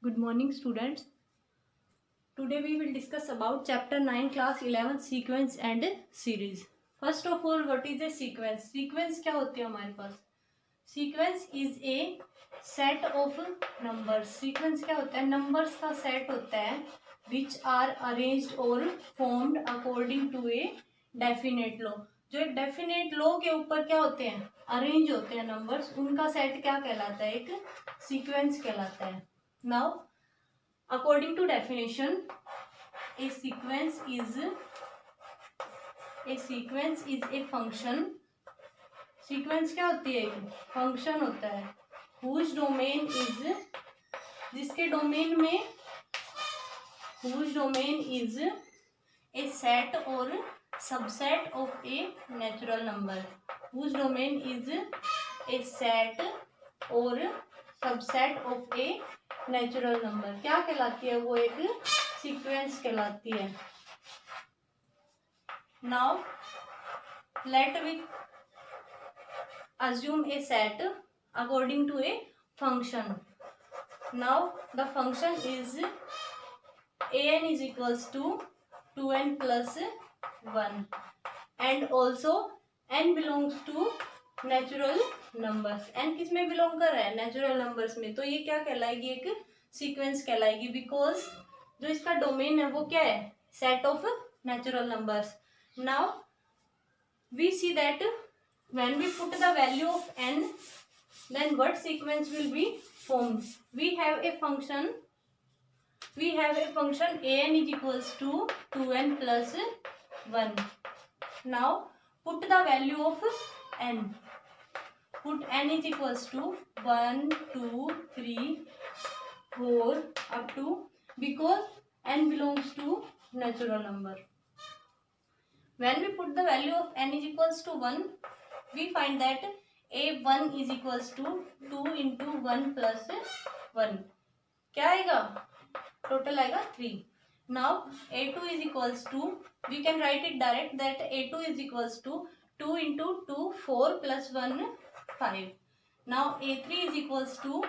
Good morning, students. Today we will discuss about chapter 9 class 11 sequence and series. First of all, what is a sequence? Sequence क्या होती है हमारे पास? Sequence is a set of numbers. Sequence क्या होता है? Numbers का set होता है which are arranged or formed according to a definite law. जो एक डेफिनेट लॉ के ऊपर क्या होते हैं, अरेंज होते हैं नंबर्स, उनका सेट क्या कहलाता है? एक सीक्वेंस कहलाता है. Now according to definition, a sequence is a function. Sequence क्या होती है? फंक्शन होता है whose domain is, जिसके डोमेन में whose domain is a set or subset of a natural number. whose domain is a set or subset of a natural number. क्या कहलाती है वो? एक सीक्वेंस कहलाती है. Now let we assume a set according to a function. Now the function is an is equals to 2n plus 1 and also n belongs to natural numbers. N किस में belong कर रहा है? नेचुरल नंबर्स में. तो ये क्या कहलाएगी? एक सीक्वेंस कहलाएगी बिकॉज जो इसका डोमेन है वो क्या है? Set of natural numbers. Now we see that when we put the value of N then what sequence will be formed. We have a function an is equals to 2n plus 1. Now put the value of n. Put n is equals to 1, 2, 3, 4 up to, because n belongs to natural number. When we put the value of n is equals to 1, we find that a1 is equals to 2 into 1 plus 1. क्या आएगा? Total आएगा 3. Now a2 is equals to, we can write it direct that a2 is equals to 2 into 2 4 plus 1 5. Now a3 is equals to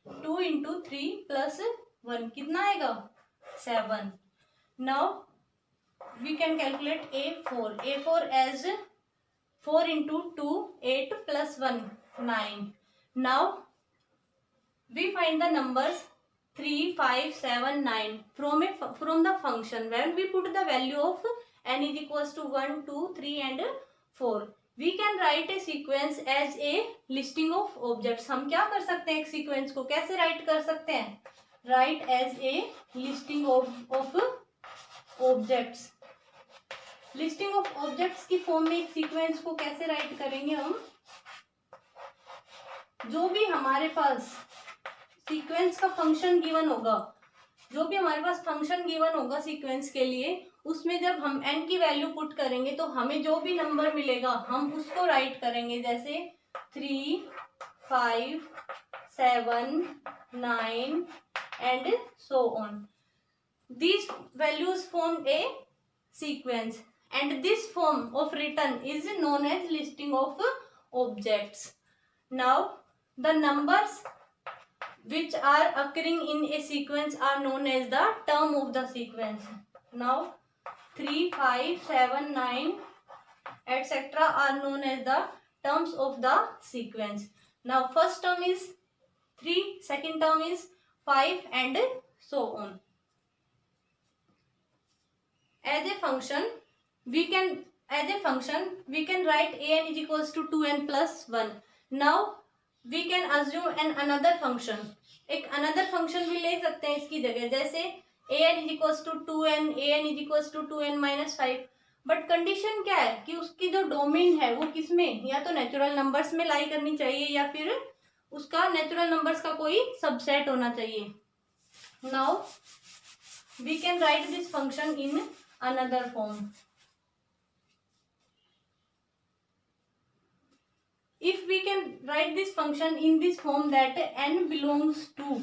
2 into 3 plus 1. कितना आएगा? 7. Now we can calculate a4 as 4 into 2 8 plus 1 9. Now we find the numbers 3 5 7 9 from the function. When we put the value of n is equals to 1 2 3 and 4, we can write a sequence as a listing of objects. हम क्या कर सकते हैं? एक sequence को कैसे right कर सकते हैं? Write as a listing of objects. Listing of objects की फॉर्म में एक सीक्वेंस को कैसे राइट करेंगे हम? जो भी हमारे पास सीक्वेंस का फंक्शन गिवन होगा, जो भी हमारे पास फंक्शन गिवन होगा सीक्वेंस के लिए, उसमें जब हम n की वैल्यू पुट करेंगे तो हमें जो भी नंबर मिलेगा हम उसको राइट करेंगे. जैसे 3 5 7 9 and so on. These values form a sequence and this form of written is known as listing of objects. Now the numbers which are occurring in a sequence are known as the term of the sequence. Now 3 5 7 9 etc. are known as the terms of the sequence. Now first term is 3, second term is 5 and so on. As a function we can write an is equals to 2n plus 1. Now we can assume another function. एक another function भी ले सकते हैं इसकी जगह. जैसे an is equals to 2n, an is equals to 2n minus 5. But condition क्या है कि उसकी जो डोमेन है वो किस में? या तो नेचुरल नंबर्स में लाई करनी चाहिए या फिर उसका नेचुरल नंबर्स का कोई सबसेट होना चाहिए. Now we can write this function in another form. If we can write this function in this form that n belongs to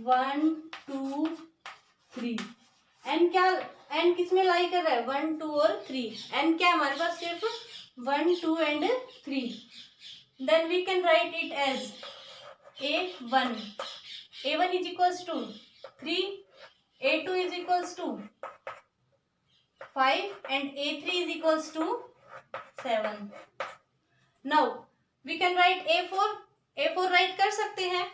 1 2 3. n क्या? n किस में लाई कर रहा है? 1 2 और 3. n क्या है हमारे पास? सिर्फ 1 2 and 3. Then we can write it as a1. a1 is equals to 3, a2 is equals to 5 and a3 is equals to 7. Now we can write a4 right कर सकते हैं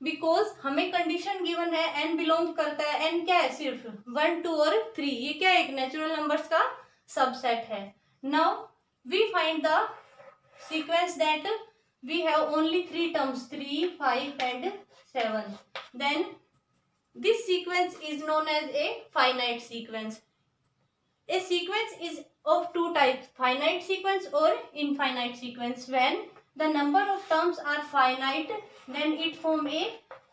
बिकॉज हमें कंडीशन गिवन है n belong करता है, n क्या है सिर्फ 1 2 और 3, ये क्या है एक नेचुरल नंबर्स का सबसेट है. Now we find the sequence that we have only 3 terms 3 5 and 7. Then this sequence is known as a finite sequence. A sequence is of two types, finite sequence or infinite sequence. When the number of terms are finite, then it form a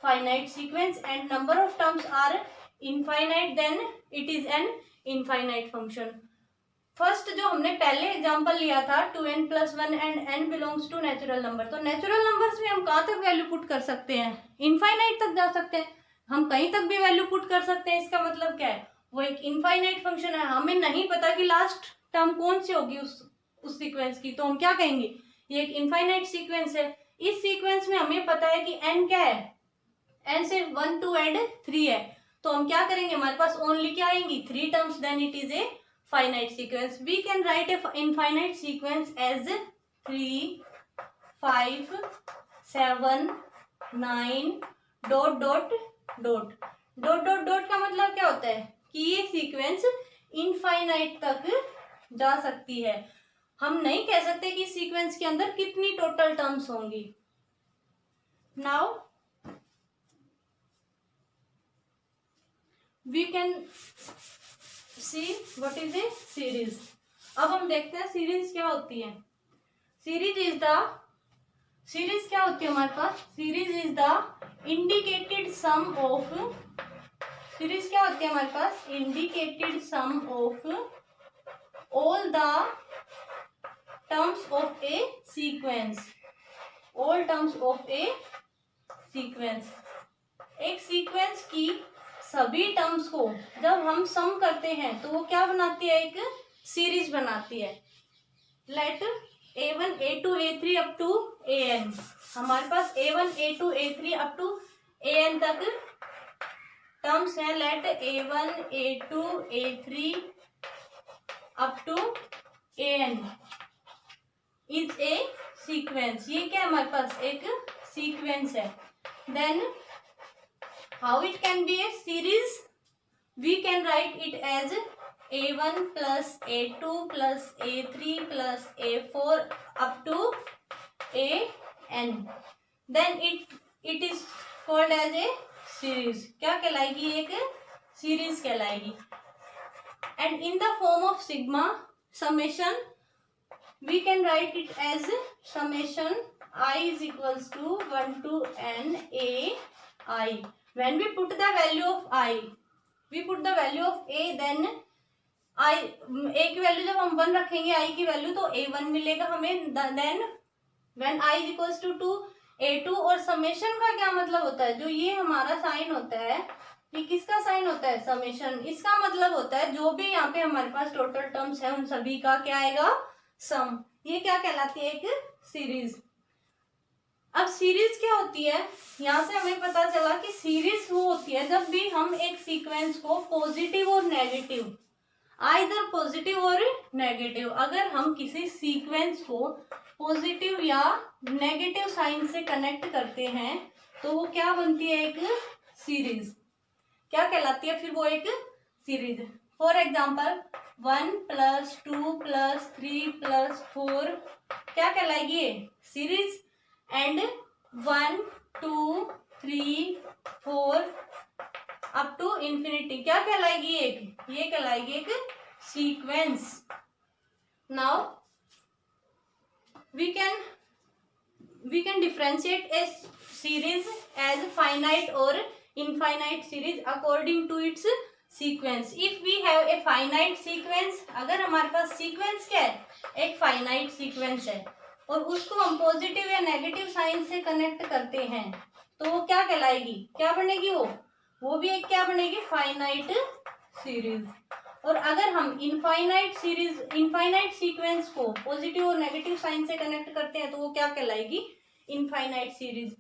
finite sequence, and number of terms are infinite, then it is an infinite function. First जो हमने पहले example लिया था 2n + 1 and n belongs to natural number, तो natural numbers में हम कहाँ तक वैल्यू पुट कर सकते हैं, इनफाइनाइट तक जा सकते हैं, हम कहीं तक भी वैल्यू पुट कर सकते हैं. इसका मतलब क्या है, वो एक इनफाइनाइट फंक्शन है. हमें नहीं पता कि लास्ट टर्म कौन सी होगी उस सीक्वेंस की, तो हम क्या कहेंगे, ये एक इनफाइनाइट सीक्वेंस है. इस सीक्वेंस में हमें पता है कि n क्या है, n सिर्फ 1 2 एंड 3 है, तो हम क्या करेंगे, हमारे पास ओनली क्या आएंगी 3 terms, then it is a finite sequence. We can write a infinite sequence as 3 5 7 9 dot dot dot dot dot dot का मतलब क्या होता है कि ये सीक्वेंस इनफाइनाइट तक जा सकती है. हम नहीं कह सकते कि सीक्वेंस के अंदर कितनी टोटल टर्म्स होंगी. Now we can see what is a series. अब हम देखते हैं सीरीज क्या होती है. सीरीज क्या होती है हमारे पास, series is the indicated sum of, series क्या होती है हमारे पास, indicated sum of all the terms of a sequence, all terms of a sequence. एक सीक्वेंस की सभी टर्म्स को जब हम सम करते हैं तो वो क्या बनाती है, एक सीरीज बनाती है. Let a1 a2 a3 up to an. हमारे पास a1 a2 a3 up to an तक टर्म्स हैं. Let a1 a2 a3 up to an is a sequence. ये क्या है हमारे पास, एक सीक्वेंस है. Then how it can be a series, we can write it as a1 plus a2 plus a3 plus a4 up to an. Then it is called as a series. क्या कहलाएगी, एक सीरीज कहलाएगी. And in the form of sigma summation, we can write it as summation I is equals to 1 to n a I. When we put the value of I, we put the value of a, then I a की value जब हम 1 रखेंगे I की value, तो a1 मिलेगा हमें. Then when I is equals to a2. और summation का क्या मतलब होता है, जो ये हमारा साइन होता है, ये किसका साइन होता है, समेशन. इसका मतलब होता है जो भी यहाँ पे हमारे पास टोटल टर्म्स है उन सभी का क्या आएगा, सम. ये क्या कहलाती है, एक सीरीज. अब सीरीज क्या होती है, यहाँ से हमें पता चला कि सीरीज वो होती है जब भी हम एक सीक्वेंस को पॉजिटिव और नेगेटिव, आइदर पॉजिटिव और नेगेटिव, अगर हम किसी सीक्वेंस को पॉजिटिव या नेगेटिव साइन से कनेक्ट करते हैं तो वो क्या बनती है, एक सीरीज. क्या कहलाती है फिर वो, एक सीरीज. फॉर एग्जाम्पल 1 + 2 + 3 + 4 क्या कहलाएगी, ये series. And 1 2 3 4 up to infinity क्या कहलाएगी, एक, ये कहलाएगी एक sequence. Now we can differentiate a series as finite और infinite series according to its sequence. If we have a finite sequence, अगर हमारे पास सीक्वेंस क्या है, एक फाइनाइट सीक्वेंस है, और उसको हम पॉजिटिव या नेगेटिव साइन से कनेक्ट करते हैं तो वो क्या कहलाएगी, क्या बनेगी, वो भी एक क्या बनेगी, फाइनाइट सीरीज. और अगर हम इनफाइनाइट सीक्वेंस को पॉजिटिव और नेगेटिव साइन से कनेक्ट करते हैं तो वो क्या कहलाएगी, इनफाइनाइट सीरीज.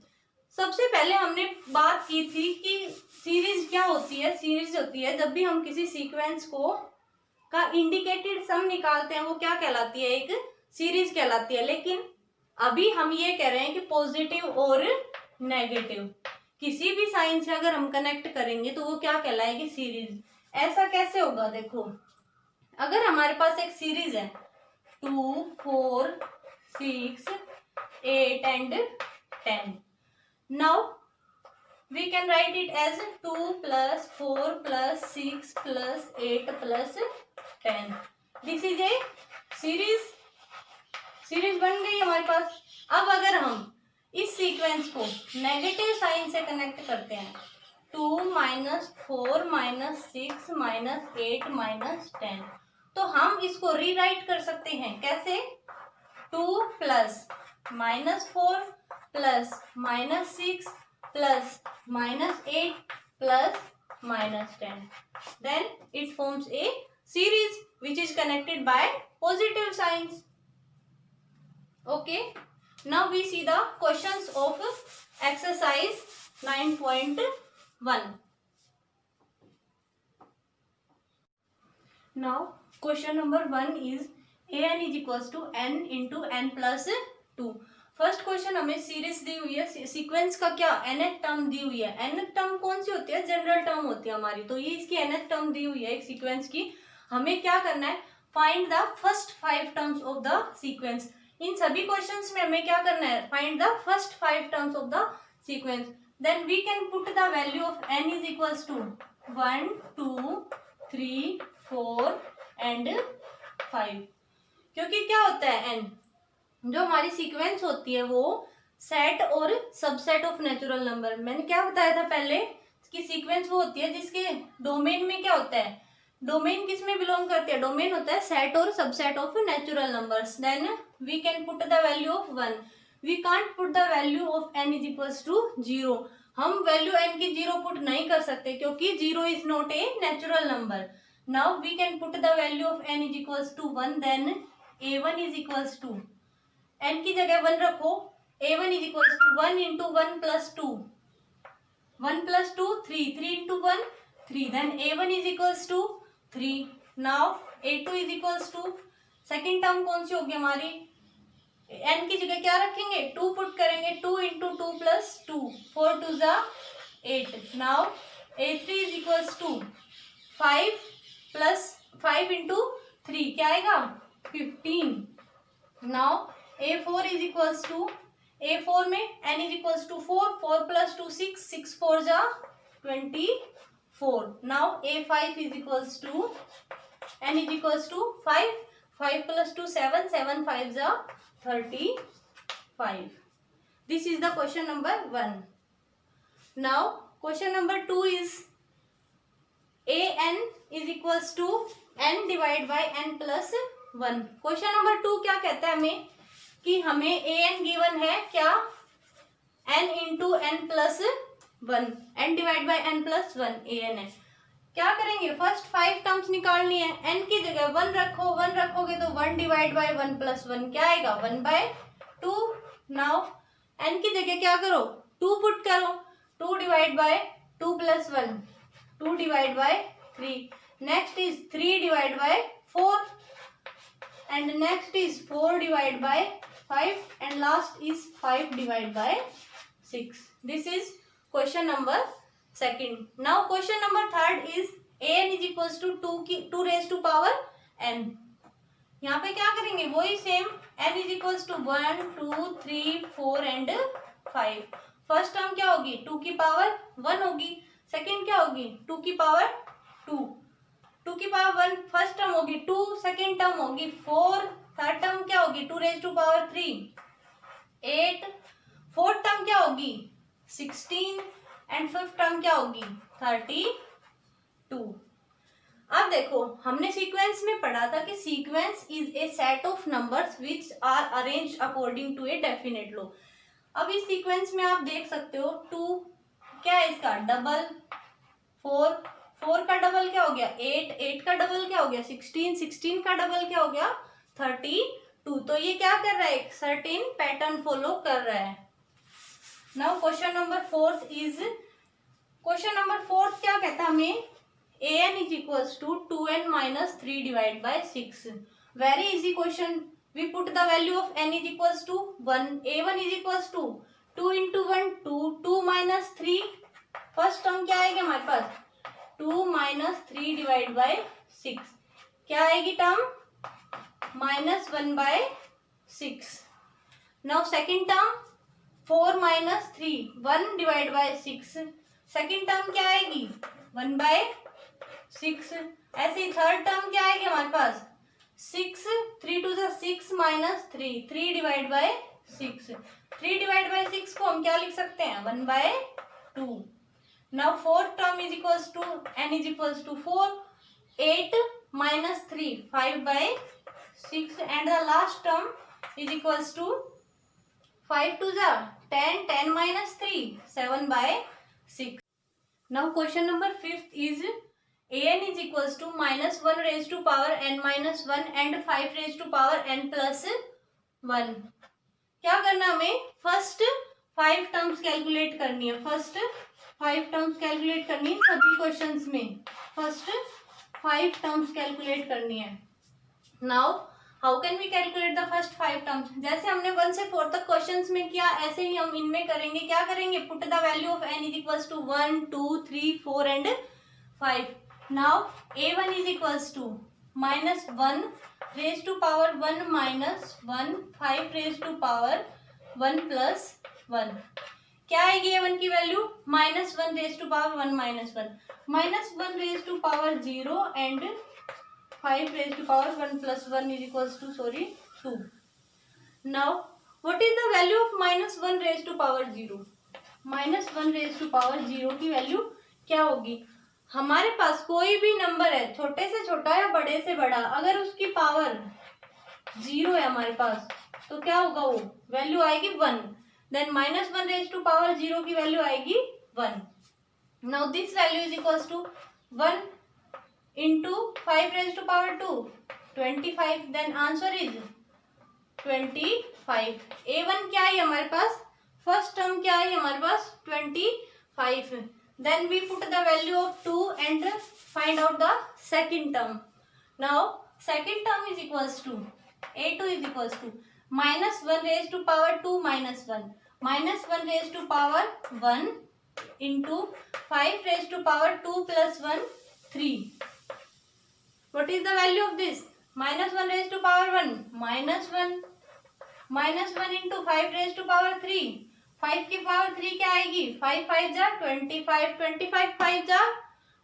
सबसे पहले हमने बात की थी कि सीरीज क्या होती है। सीरीज होती है जब भी हम किसी सीक्वेंस को का इंडिकेटेड सम निकालते हैं, वो क्या कहलाती है, एक सीरीज कहलाती है। लेकिन अभी हम ये कह रहे हैं कि पॉजिटिव और नेगेटिव किसी भी साइन से अगर हम कनेक्ट करेंगे तो वो क्या कहलाएगी, सीरीज। ऐसा कैसे होगा, देखो अगर हमारे पास एक सीरीज है 2, 4, 6, 8 and 10, now we can write it as 2 plus 4 plus 6 plus 8 plus 10. This is a series. Series बन गई हमारे पास। अब अगर हम इस सीक्वेंस को नेगेटिव साइन से कनेक्ट करते हैं, 2 - 4 - 6 - 8 - 10, तो हम इसको रीराइट कर सकते हैं कैसे, 2 plus -4 plus -6 plus -8 plus -10, then it forms a series which is connected by positive signs. Okay, now we see the questions of exercise 9.1. Now question number 1 is an is equals to n into n plus 2. First question हमें series दी हुई है, sequence का क्या nth term दी हुई है। nth term कौन सी होती है, जनरल टर्म होती है हमारी, तो ये इसकी nth टर्म दी हुई है एक सीक्वेंस की। हमें क्या करना है, find the first 5 terms of the sequence. इन सभी क्वेश्चंस में हमें क्या करना है, find the first 5 terms of the sequence. Then we can put the value of n is equals to 1, 2, 3, 4 and 5, क्योंकि क्या होता है n, जो हमारी सीक्वेंस होती है वो सेट और सबसेट ऑफ नेचुरल नंबर। मैंने क्या बताया था पहले कि सीक्वेंस वो होती है जिसके डोमेन में क्या होता है, डोमेन किस में बिलोंग करती है, डोमेन होता है सेट और subset of natural numbers. Then we can put the value of 1, we can't put the value of n is equals to 0। हम वैल्यू n की 0 पुट नहीं कर सकते क्योंकि 0 is not a natural number. Now we can put the value of n is equals to 1, then a1 is equals to, n की जगह 1 रखो, a1 is equals to 1 into 1 plus 2, 1 plus 2 3, 3 into 1 3, then a1 is equals to 3। Now a2 is equals to, second term कौन सी होगी हमारी, n की जगह क्या रखेंगे, 2 पुट करेंगे, 2 इंटू 2 प्लस 2, 4 2 जा 8। Now a3 is equals to 5 plus 5 into 3 क्या आएगा 15। Now a4 is equals to, a4 में n is equals to 4, 4 plus 2 6, 6 4 जा 24। Now a5 is equals to, n is equals to 5, 5 plus 2 7, 7 5 जा 35। This is the question number 1। Now question number 2 is an is equals to n divide by n plus 1। Question number 2 क्या कहता है हमें कि हमें an given है क्या, n into n plus 1, n divide by n plus 1 an है। क्या करेंगे, फर्स्ट 5 टर्म्स निकालनी है, n की जगह 1 रखो, 1 रखोगे तो 1 डिवाइड बाई 1 प्लस 1 क्या आएगा 1/2। नाउ n की जगह क्या करो, 2 पुट करो, 2 divide by 2 plus 1, 2 divide by 3, next is 3 divide by 4 and next is 4 divided by 5 and last is 5 divided by 6. This is question number 2. Now question number 3 is an is equals to 2 raised to power n. यहाँ पे क्या करेंगे, वही same, n is equals to 1 2 3 4 and 5। First term क्या होगी, 2 की power 1 होगी, second क्या होगी 2 की पावर 2, 2 की पावर 1 फर्स्ट टर्म होगी 2, सेकेंड टर्म होगी 4, थर्ड टर्म क्या होगी 2 raise to power 3 8, fourth term क्या होगी 16 एंड फिफ्थ टर्म क्या होगी 32। अब देखो हमने सीक्वेंस में पढ़ा था कि sequence is a set of numbers which are arranged according to a definite law. अब इस सीक्वेंस में आप देख सकते हो 2 क्या है इसका डबल, 4 4 का डबल क्या हो गया 8, 8 का डबल क्या हो गया 16, 16 का डबल क्या हो गया 32। तो ये क्या कर रहा है, एक सर्टेन पैटर्न फॉलो कर रहा है। नाउ क्वेश्चन नंबर फोर्थ क्या कहता है हमें, an is equals to 2n minus 3 divided by 6. Very easy question. We put the value of n is equals to 1. a1 is equals to 2 into 1 2, 2 minus 3. First term क्या आएगा हमारे पास, 2 minus 3 divided by 6. क्या आएगी term, minus 1 by 6. Now second term 4 minus 3, 1 divided by 6. Second term क्या आएगी, 1 by 6. ऐसे ही third term क्या आएगी हमारे पास, 6, 3 to the 6 minus 3, 3 divided by 6. 3 divided by 6 को हम क्या लिख सकते हैं, 1 by 2. Now fourth term is equals to n is equals to 4, 8 minus 3, 5 by 6, and the last term is equals to 5 to the 10, 10 minus 3, 7 by 6. Now question number 5th is an is equals to minus 1 raised to power n minus 1 and 5 raised to power n plus 1. क्या करना हमें, first 5 terms calculate करनी है, सभी questions में first 5 terms calculate करनी है. Now how can we calculate the first 5 terms, जैसे हमने 1 से 4 तक क्वेश्चंस में किया ऐसे ही हम इनमें करेंगे. क्या करेंगे, put the value of n is equals to 1 2 3 4 and 5. Now a1 is equals to minus 1 raise to power 1 minus 1, 5 raise to power 1 plus 1. क्या आएगी a1 की value, minus 1 raise to power 1 minus 1, minus 1 raise to power 0 and 5 raised to power 1 plus 1 is equals to 2. Now what is the value of minus 1 raised to power 0? Minus 1 raised to power 0 की value क्या होगी, हमारे पास कोई भी number है, छोटे से छोटा या बड़े से बड़ा, अगर उसकी पावर 0 है हमारे पास तो क्या होगा, वो वैल्यू आएगी 1. Then minus 1 raised to power 0 की वैल्यू आएगी 1. Now this value is equals to 1 into 5 raised to power 2, 25. then answer is 25. a1 क्या है हमारे पास, फर्स्ट टर्म क्या है हमारे पास 25. then we put the value of 2 and find out the second term. now second term is equals to a2 is equals to minus 1 raised to power 2 minus 1, minus 1 raised to power 1 into 5 raised to power 2 plus 1 3. What is the value of this, minus 1 raised to power 1, minus 1 into 5 raised to power 3, 5 की power 3 क्या आएगी, 5 5 जा 25, 25 5 जा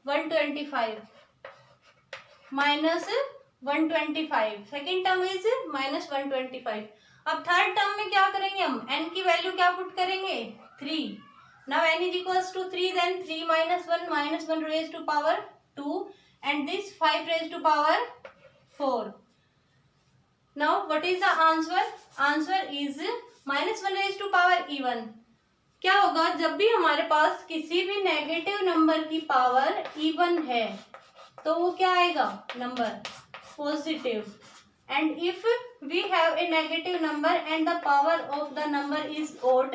125 minus 125. Second term is minus 125. अब third term में क्या करेंगे, हम n की वैल्यू क्या पुट करेंगे, 3. Now n is equals to 3, then 3 minus 1 raised to power 2 and this 5 raised to power 4. now what is the answer, answer is minus 1 raised to power even. क्या होगा, जब भी हमारे पास किसी भी नेगेटिव नंबर की पावर इवन है तो वो क्या आएगा, number positive. and if we have a negative number and the power of the number is odd,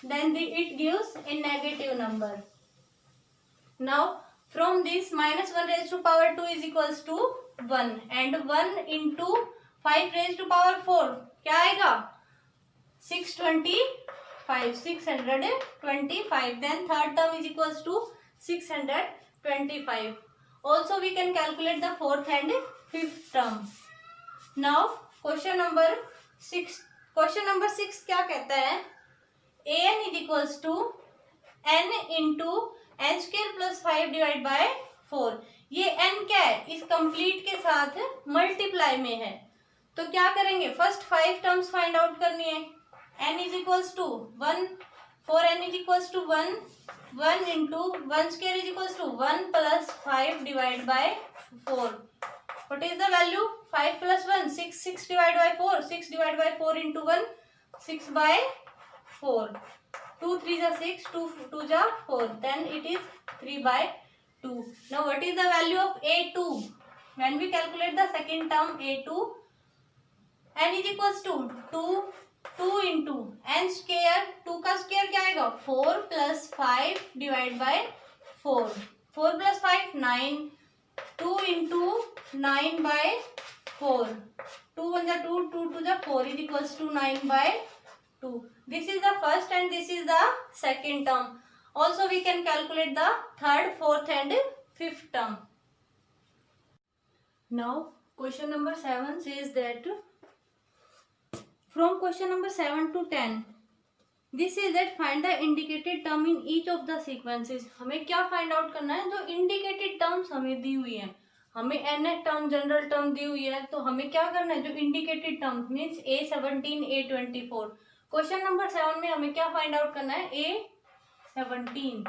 then it gives a negative number. now from this minus 1 raised to power 2 is equals to 1 and 1 into 5 raised to power 4 क्या आएगा, 625. then third term is equals to 625. also we can calculate the fourth and fifth term. now question number 6 क्या कहता है, an is equals to n into n square plus 5 divide by 4. ये n क्या है, इस complete के साथ multiply में है, तो क्या करेंगे, फर्स्ट 5 टर्म्स फाइंड आउट करनी है. n is equals to 1, 4n is equals to 1 into 1 square is equals to 1 plus 5 divide by 4. What is the value, 5 plus 1 6, 6 divide by 4, 6 divide by 4 into 1, 6 by 4, 2 3 जा 6, 2 जा 4, then it is 3 by 2. now what is the value of a2, when we calculate the second term a2, n is equals to 2 into n square, 2 का square क्या आएगा जाएगा 4 + 5 divide by 4, 4 + 5 9, 2 × 9 bye 4, 2 1 = 2, 2 2 = 4 is equals to 9 by 2. This is the first and this is the second term. Also we can calculate the third, fourth and fifth term. Now question number 7 says that from question number 7 to 10, this is that find the indicated term in each of the sequences. हमें क्या find out करना है? जो indicated terms हमें दी हुई है, हमें nth term general term दी हुई है, तो हमें क्या करना है? जो indicated terms means A17 A24. Question number 7 में हमें क्या फाइंड आउट करना है? A17.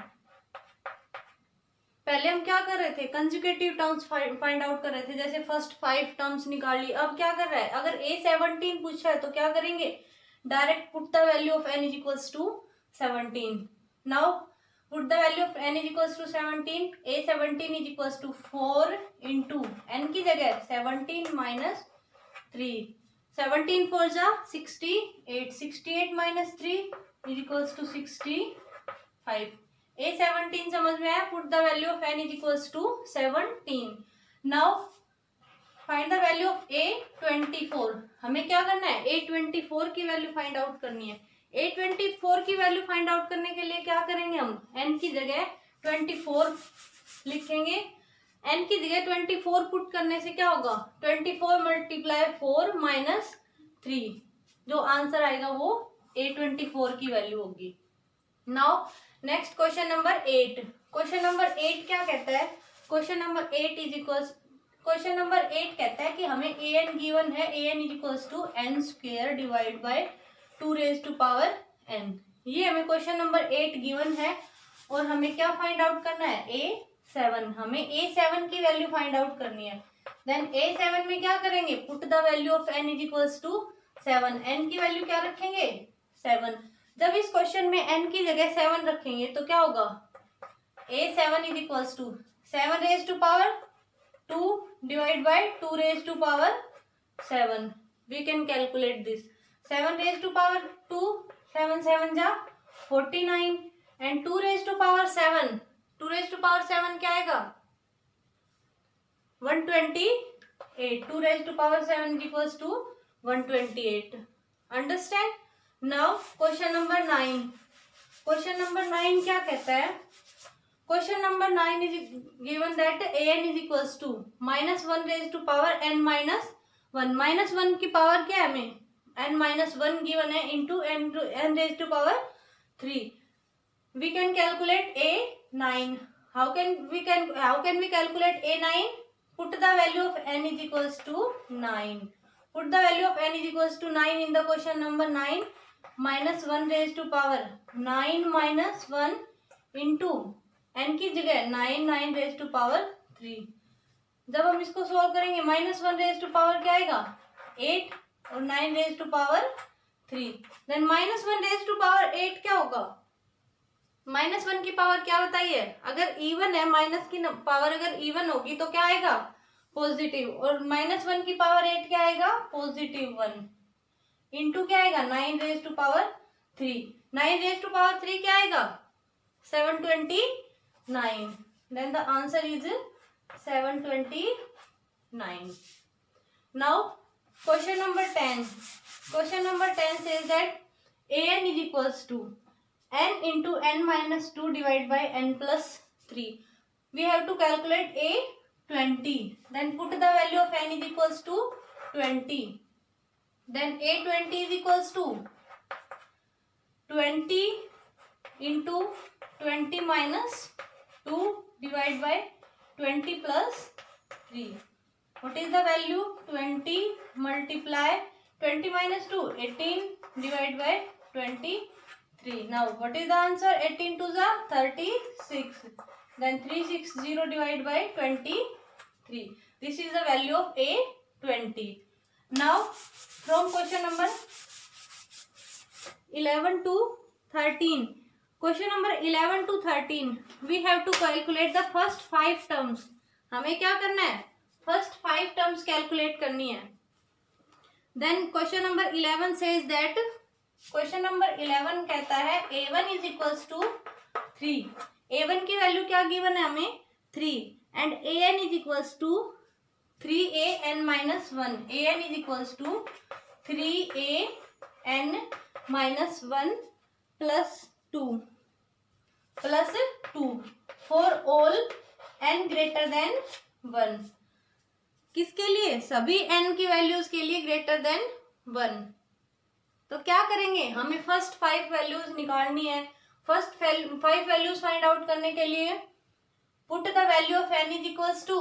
पहले हम क्या कर रहे थे? कंसेक्यूटिव टर्म्स फाइंड आउट कर रहे थे, जैसे फर्स्ट 5 टर्म्स निकाल ली. अब क्या कर रहा है? अगर A17 पूछा है तो क्या करेंगे? Direct put the value of n is equals to 17. Now put the value of n is equals to 17. A17 is equals to 4 into n की जगह 17 minus 3. 17 4 जा 68. 68 minus 3 is equals to 65. A17 समझ में आया? Put the value of n is equals to 17. Now find the value of A24. हमें क्या करना है? A24 की वैल्यू फाइंड आउट करनी है. A24 की वैल्यू फाइंड आउट करने के लिए क्या करेंगे? हम n की जगह 24 लिखेंगे. n की जगह 24 पुट करने से क्या होगा? 24 × 4 minus 3. जो आंसर आएगा वो A24 की वैल्यू होगी. Now next question number 8. Question number 8 क्या कहता है? Question number 8 is equals, question number 8 कहता है कि हमें an गिवन है. an is equals to n² divide by 2⁻n. ये हमें क्वेश्चन नंबर 8 गिवन है और हमें क्या फाइंड आउट करना है? A7. हमें A7 की वैल्यू फाइंड आउट करनी है. देन A7 में क्या करेंगे? Put the value of n is equals to 7. n की वैल्यू क्या रखेंगे? 7. जब इस क्वेश्चन में n की जगह 7 रखेंगे तो क्या होगा? A7 is equals to 7⁻2 divide by 2⁻7. We can calculate this. 7⁻2 7 7 जा 49 एंड 2⁻7. 2⁻7 क्या आएगा? 128. 2⁻7 is equals to 128. Understand? Now question number 9. Question number 9 क्या कहता है? Question number 9 is given that an is equals to -1⁻n minus 1. -1 की power क्या है? हमें n-1 गिवन है into n⁻3. We can calculate A9. How can we calculate A9? Put the value of n is equals to 9. Put the value of n is equals to 9 in the question number 9. -1⁻9 minus 1 into n की जगह 9 जब हम इसको solve करेंगे -1 क्या आएगा? 8 और 9 then -1 क्या होगा? -1 की पावर क्या बताइए? अगर इवन है, माइनस की पावर अगर इवन होगी तो क्या आएगा? पॉजिटिव. और -1 की पावर 8 क्या आएगा? +1 इंटू क्या आएगा? 9⁻3. 9⁻3 क्या आएगा? 729. Then the answer is 729. Now question number 10. Question number 10 says that an is equals to n into n-2 divided by n+3. We have to calculate A20. Then put the value of n is equals to 20. Then A20 is equals to 20 into 20 minus 2 divided by 20 plus 3. What is the value? 20 multiply 20 minus 2, 18 divided by 23. Now what is the answer? 18 to the 36. Then 360 divided by 23. This is the value of A20. Now from question number 11 to 13. Question number 11 to 13. We have to calculate the first 5 terms. हमें क्या करना है? First 5 terms calculate करनी है. Then question number 11 says that question number 11 कहता है a1 is equals to 3। a1 की value क्या गिवन है हमें 3 and an is equals to 3an minus 1। an is equals to 3an minus 1 plus 2 for all n greater than 1। किसके लिए? सभी n की वैल्यूज के लिए ग्रेटर देन 1। तो क्या करेंगे, हमें फर्स्ट 5 वैल्यूज निकालनी है। फर्स्ट 5 वैल्यूज फाइंड आउट करने के लिए put the value of n is equals to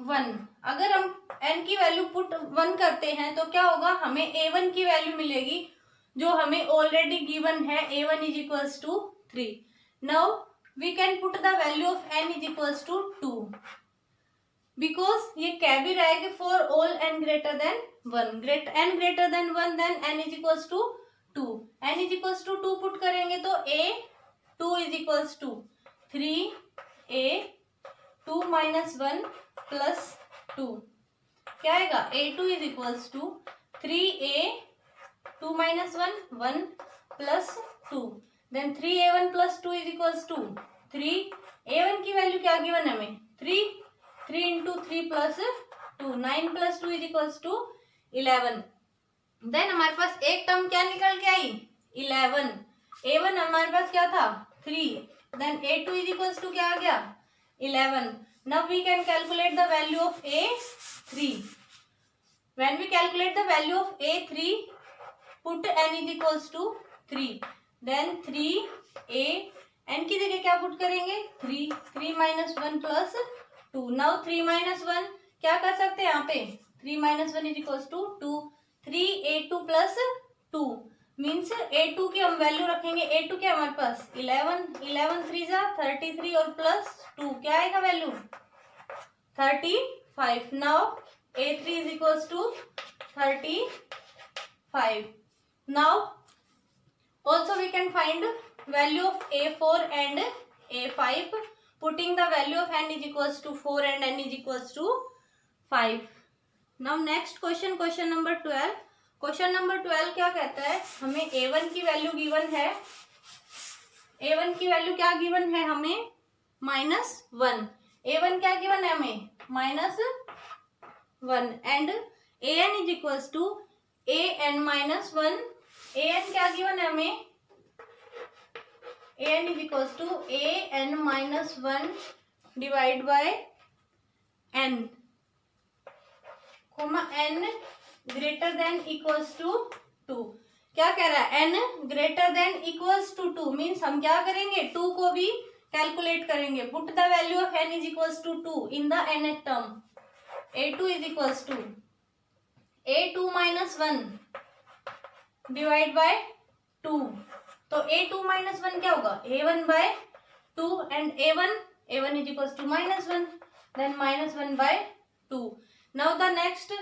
1। अगर हम n की वैल्यू पुट 1 करते हैं तो क्या होगा, हमें a1 की वैल्यू मिलेगी जो हमें ऑलरेडी गिवन है, a1 is equals to 3। Now we can put the value of n is equals to 2 because ये कह भी रहा है कि for all n greater than 1, n greater than 1 then n is equals to 2। n is equals to 2 put करेंगे तो a2 is equals to 3a2 minus 1 plus 2। क्या आएगा, a2 is equals to 3a2 minus 1 plus 2 then 3a1 plus 2 is equals to 3। a1 की value क्या given है हमें 3 into 3 plus 2 9 plus 2 is equals to 11। Then हमारे पास एक टर्म क्या निकल के आई 11। a1 हमारे पास क्या था 3 then a2 is equals to क्या आ गया 11। Now we can calculate the value of a3। When we calculate the value of a3 put n is equals to 3 then 3a n की जगह क्या पुट करेंगे 3 माइनस 1 प्लस 2। नाउ 3 माइनस 1 क्या कर सकते हैं यहाँ पे 3 minus 1 is equals to 2। 3a2 plus 2 means a2 की हम वैल्यू रखेंगे। a2 क्या हमारे पास 11 3 जा 33 और प्लस 2 क्या आएगा value 35। Now a3 is equals to 35। Now also we can find value of a4 and a5 putting the value of n is equals to 4 and n is equals to 5। now next question, question number 12। Question number 12 क्या कहता है, हमें a1 की value given है। a1 की value क्या given है हमें -1। a1 क्या गिवन है हमें -1 and an is equals to an minus 1। an क्या गिवन है हमें an is equals to an minus 1 divide by n n greater than equals to 2। क्या कह रहा है n greater than equals to 2 means हम क्या करेंगे 2 को भी कैलकुलेट करेंगे। Put the value of n is equals to 2 in the nth term. a2 is equals to a2 minus 1 divide by 2। तो a2 माइनस 1 क्या होगा a1 by 2 and a1 is equals to -1 then -1 by 2। Now the next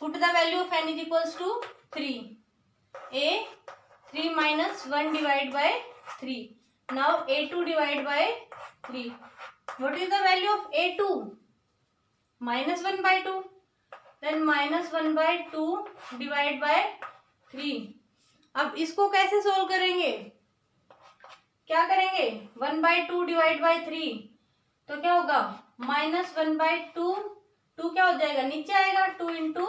put the value of n is equals to 3 3 minus 1 divide by 3। Now a2 divide by 3। What is the value of a2 -1 by 2 then -1 by 2 divide by 3। अब इसको कैसे solve करेंगे, क्या करेंगे 1 by 2 divide by 3 तो क्या होगा -1 by 2 क्या हो जाएगा नीचे आएगा 2 into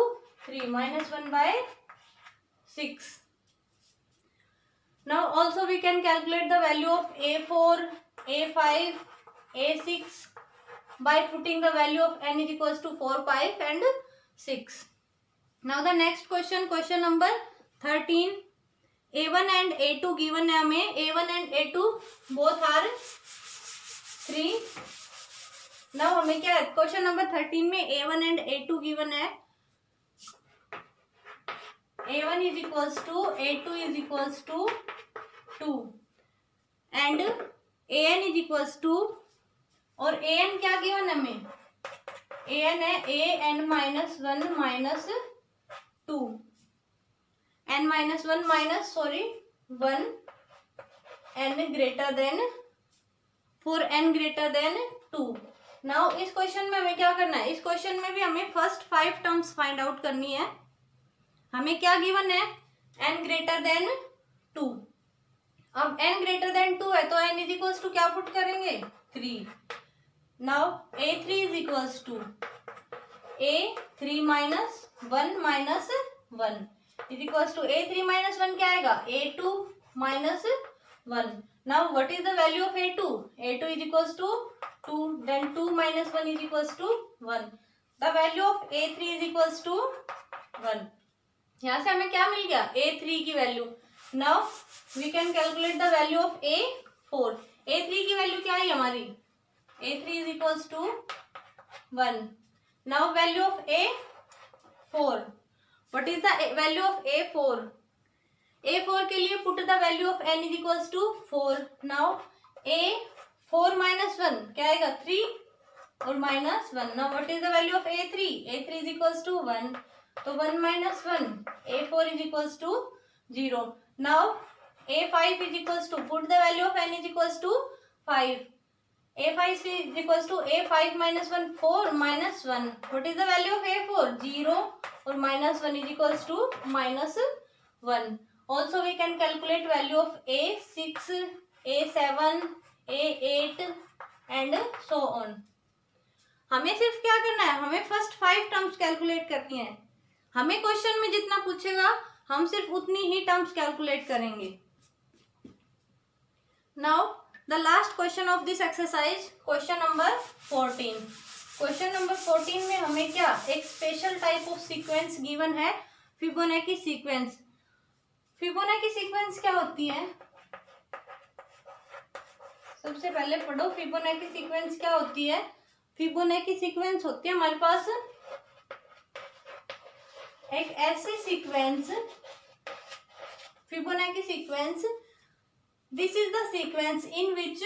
3 -1 by 6। Now also we can calculate the value of a4 a5 a6 by putting the value of n is equals to 4 5 and 6। now the next question, question number 13। a1 and a2 given है हमें। a1 and a2 both are 3। now हमें क्या है question number 13 में a1 and a2 given है। a1 is equals to a2 is equals to 2 and an is equals to और an क्या given है हमें an है an minus 1 minus 2 n minus 1 minus 1 n greater then 4 n greater than 2। Now इस question में हमें क्या करना है, इस क्वेश्चन में भी हमें फर्स्ट 5 टर्म्स फाइंड आउट करनी है। हमें क्या गिवन है n ग्रेटर देन 2। अब n ग्रेटर देन 2 है तो n इज इक्वल्स टू क्या पुट करेंगे 3। Now a3 is equals to a3 minus 1 minus 1 is equals to a3 minus 1 क्या आएगा a2 minus 1। Now what is the value of a2? a2 is equals to 2 then 2 minus 1 is equals to 1। The value of a3 is equals to 1। यहाँ से हमें क्या मिल गया a3 की value. Now we can calculate the value of a4। a3 की value क्या है हमारी a3 is equals to 1। Now value of a4, what is the value of a4? a4 के लिए put the value of n is equals to 4। Now a4 minus 1 क्या आएगा 3 और minus 1। Now what is the value of a3? a3 is equals to 1 तो 1 minus 1 a4 is equals to 0। Now a5 is equals to put the value of n is equals to 5। a5 is equals to a5 minus 1 4 minus 1। what is the value of a4? 0 or minus 1 is equals to minus 1। also we can calculate value of a6 a7 a8 and so on। हमें सिर्फ क्या करना है हमें first 5 terms calculate करनी है। हमें question में जितना पूछेगा हम सिर्फ उतनी ही टर्म्स कैलकुलेट करेंगे। Now the last question of this exercise, question number 14। Question number 14 में हमें क्या एक special type of sequence given है फिबोनाची सीक्वेंस। फिबोनाची सीक्वेंस क्या होती है सबसे पहले पढ़ो फिबोनाची सीक्वेंस क्या होती है। फिबोनाची सीक्वेंस होती है हमारे पास एक ऐसी sequence Fibonacci sequence. This is the sequence in which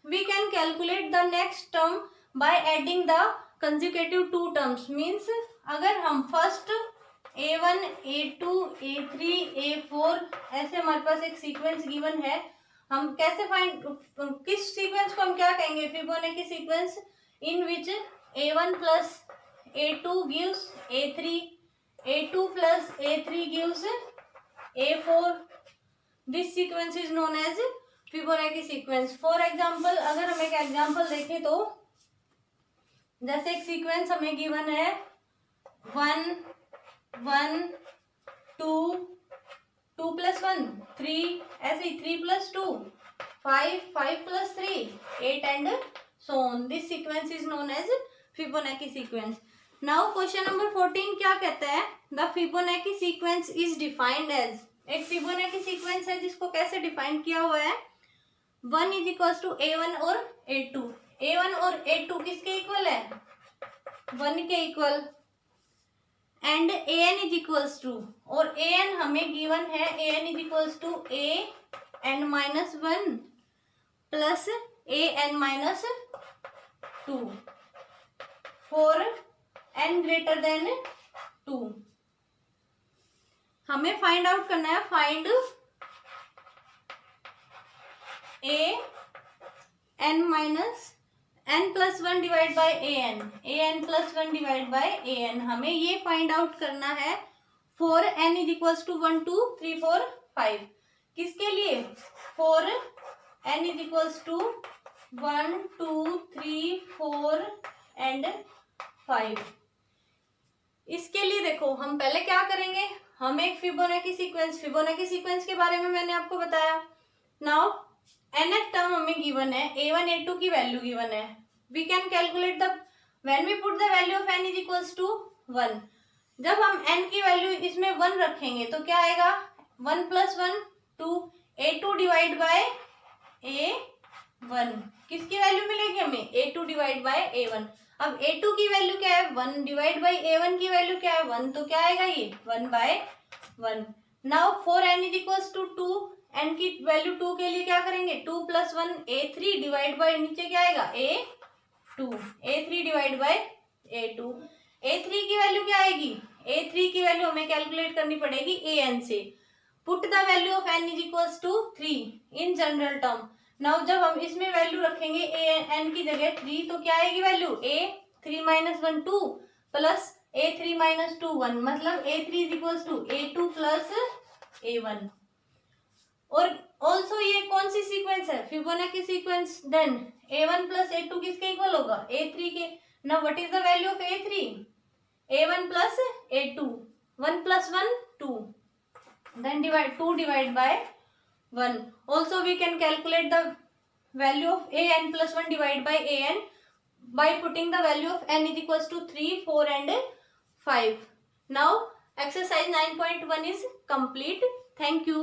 we can calculate the next term by adding the consecutive two terms। Means अगर हम first a1 a2 a3 a4 ऐसे हमारे पास एक सीक्वेंस गिवन है हम कैसे फाइंड किस सीक्वेंस को हम क्या कहेंगे Fibonacci sequence in which a1 plus a2 gives a3 a2 plus a3 gives a4। This sequence is known as Fibonacci sequence. For example अगर हम एक एग्जाम्पल देखें तो जैसे एक सीक्वेंस हमें गिवन है 1 1 2 2 प्लस 1 3 ऐसे 3 plus 2 5 5 plus 3 8 and so on. This sequence is known as Fibonacci sequence. Now question number 14 क्या कहता है the Fibonacci sequence is defined as. एक फिबोनाची सीक्वेंस है जिसको कैसे डिफाइन किया हुआ है 1 इज इक्वल्स टू a1 और a2। a1 और a2 किसके इक्वल है 1 के equal and an is equals to और an हमें गिवन है an is equals to an minus 1 plus an minus 2 for n greater than 2। हमें फाइंड आउट करना है find an minus n plus 1 divide by an plus 1 divide by an। हमें ये find out करना है for n is equals to 1 2 3 4 5। किसके लिए for n is equals to 1 2 3 4 and 5। इसके लिए देखो हम पहले क्या करेंगे हम एक फिबोनाची सीक्वेंस के बारे में मैंने आपको बताया। नाउ nth टर्म हमें गिवन है a1 a2 की वैल्यू गिवन है। We can calculate the when we put the value of n is equals to 1। जब हम n की वैल्यू इसमें 1 रखेंगे तो क्या आएगा 1 plus 1 2 a2 divide bye a1। किसकी वैल्यू मिलेगी हमें a2 डिवाइड बाय a1। अब a2 की वैल्यू क्या है 1 डिवाइड बाई a1 की वैल्यू क्या है 1 तो क्या आएगा ये 1 by 1। Now for n is equals to 2 n की वैल्यू 2 के लिए क्या करेंगे 2 प्लस 1 a3 डिवाइड बाई नीचे क्या आएगा a2 a3 divide by a2। a3 की वैल्यू क्या आएगी a3 की वैल्यू हमें कैलकुलेट करनी पड़ेगी an से। Put the value of n is equals to 3 in general term. नाउ जब हम इसमें वैल्यू रखेंगे an की जगह 3 तो क्या आएगी value a3 minus 1 2 plus a3 minus 2 1 मतलब a3 is equals to a2 plus A1। और ऑल्सो ये कौन सी सीक्वेंस है, Fibonacci sequence. Then A1 plus A2 किसके इक्वल होगा, A3 के। Now what is the value of A3, A1 plus A2, 1 plus 1 2, then divide 2 divide by 1। also we can calculate the value of an plus 1 divided by an by putting the value of n is equals to 3, 4 and 5। now exercise 9.1 is complete. Thank you.